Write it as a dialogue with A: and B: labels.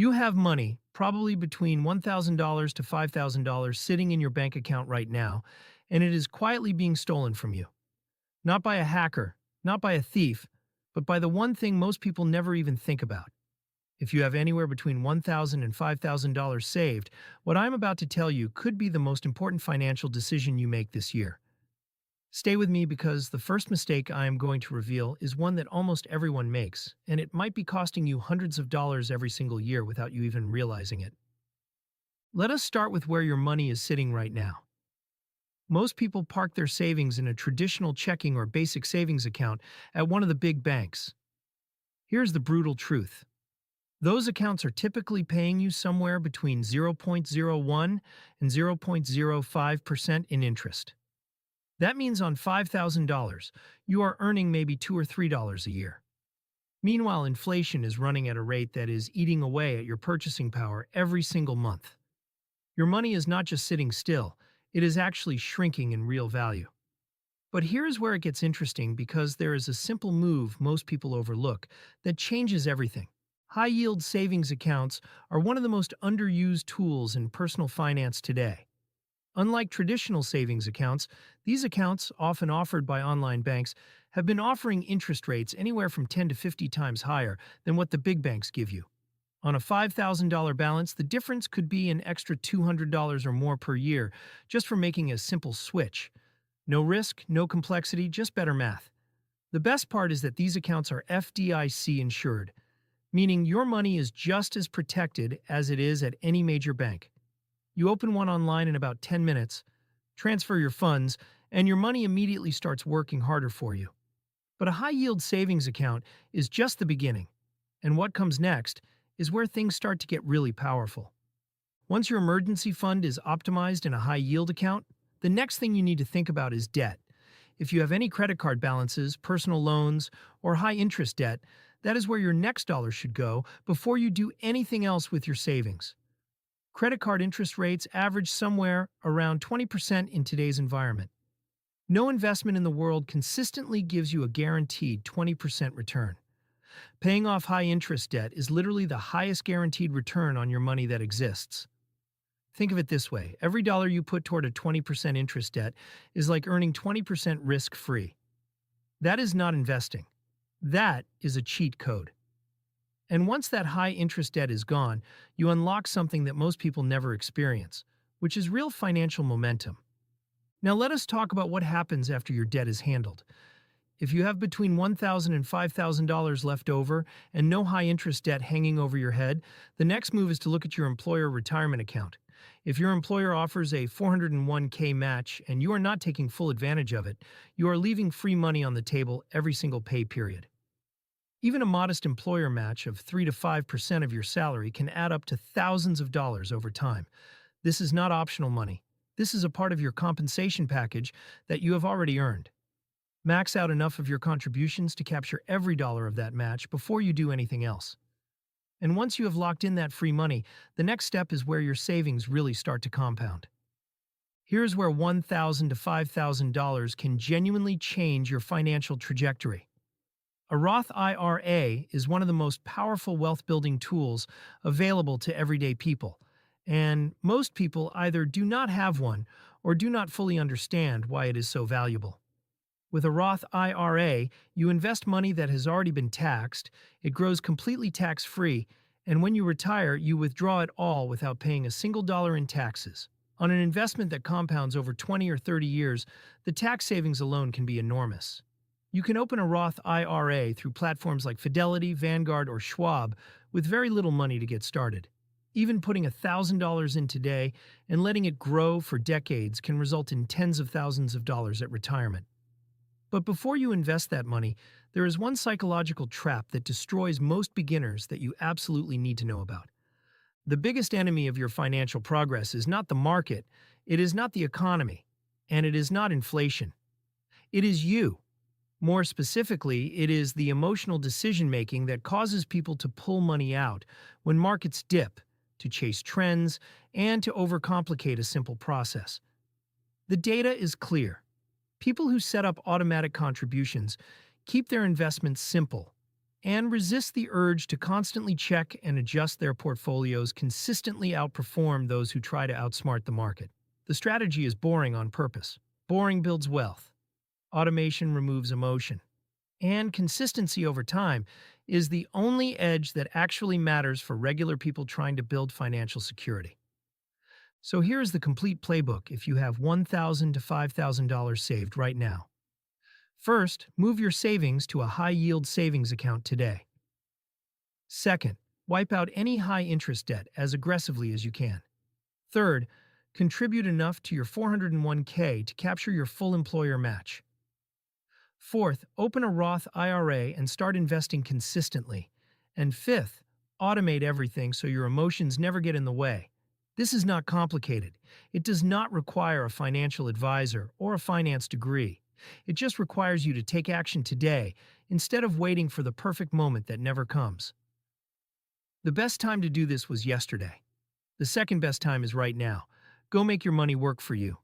A: You have money, probably between $1,000 to $5,000 sitting in your bank account right now, and it is quietly being stolen from you. Not by a hacker, not by a thief, but by the one thing most people never even think about. If you have anywhere between $1,000 and $5,000 saved, what I'm about to tell you could be the most important financial decision you make this year. Stay with me because the first mistake I am going to reveal is one that almost everyone makes, and it might be costing you hundreds of dollars every single year without you even realizing it. Let us start with where your money is sitting right now. Most people park their savings in a traditional checking or basic savings account at one of the big banks. Here's the brutal truth. Those accounts are typically paying you somewhere between 0.01 and 0.05% in interest. That means on $5,000, you are earning maybe $2 or $3 a year. Meanwhile, inflation is running at a rate that is eating away at your purchasing power every single month. Your money is not just sitting still, it is actually shrinking in real value. But here's where it gets interesting because there is a simple move most people overlook that changes everything. High-yield savings accounts are one of the most underused tools in personal finance today. Unlike traditional savings accounts, these accounts, often offered by online banks, have been offering interest rates anywhere from 10 to 50 times higher than what the big banks give you. On a $5,000 balance, the difference could be an extra $200 or more per year just for making a simple switch. No risk, no complexity, just better math. The best part is that these accounts are FDIC insured, meaning your money is just as protected as it is at any major bank. You open one online in about 10 minutes, transfer your funds, and your money immediately starts working harder for you. But a high-yield savings account is just the beginning, and what comes next is where things start to get really powerful. Once your emergency fund is optimized in a high-yield account, the next thing you need to think about is debt. If you have any credit card balances, personal loans, or high-interest debt, that is where your next dollar should go before you do anything else with your savings. Credit card interest rates average somewhere around 20% in today's environment. No investment in the world consistently gives you a guaranteed 20% return. Paying off high-interest debt is literally the highest guaranteed return on your money that exists. Think of it this way. Every dollar you put toward a 20% interest debt is like earning 20% risk-free. That is not investing. That is a cheat code. And once that high-interest debt is gone, you unlock something that most people never experience, which is real financial momentum. Now let us talk about what happens after your debt is handled. If you have between $1,000 and $5,000 left over and no high-interest debt hanging over your head, the next move is to look at your employer retirement account. If your employer offers a 401k match and you are not taking full advantage of it, you are leaving free money on the table every single pay period. Even a modest employer match of 3 to 5% of your salary can add up to thousands of dollars over time. This is not optional money. This is a part of your compensation package that you have already earned. Max out enough of your contributions to capture every dollar of that match before you do anything else. And once you have locked in that free money, the next step is where your savings really start to compound. Here's where $1,000 to $5,000 can genuinely change your financial trajectory. A Roth IRA is one of the most powerful wealth-building tools available to everyday people, and most people either do not have one or do not fully understand why it is so valuable. With a Roth IRA, you invest money that has already been taxed, it grows completely tax-free, and when you retire, you withdraw it all without paying a single dollar in taxes. On an investment that compounds over 20 or 30 years, the tax savings alone can be enormous. You can open a Roth IRA through platforms like Fidelity, Vanguard, or Schwab with very little money to get started. Even putting $1,000 in today and letting it grow for decades can result in tens of thousands of dollars at retirement. But before you invest that money, there is one psychological trap that destroys most beginners that you absolutely need to know about. The biggest enemy of your financial progress is not the market, it is not the economy, and it is not inflation. It is you. More specifically, it is the emotional decision-making that causes people to pull money out when markets dip, to chase trends, and to overcomplicate a simple process. The data is clear. People who set up automatic contributions keep their investments simple, and resist the urge to constantly check and adjust their portfolios consistently outperform those who try to outsmart the market. The strategy is boring on purpose. Boring builds wealth. Automation removes emotion. And consistency over time is the only edge that actually matters for regular people trying to build financial security. So here is the complete playbook if you have $1,000 to $5,000 saved right now. First, move your savings to a high-yield savings account today. Second, wipe out any high-interest debt as aggressively as you can. Third, contribute enough to your 401k to capture your full employer match. Fourth, open a Roth IRA and start investing consistently. And fifth, automate everything so your emotions never get in the way. This is not complicated. It does not require a financial advisor or a finance degree. It just requires you to take action today instead of waiting for the perfect moment that never comes. The best time to do this was yesterday. The second best time is right now. Go make your money work for you.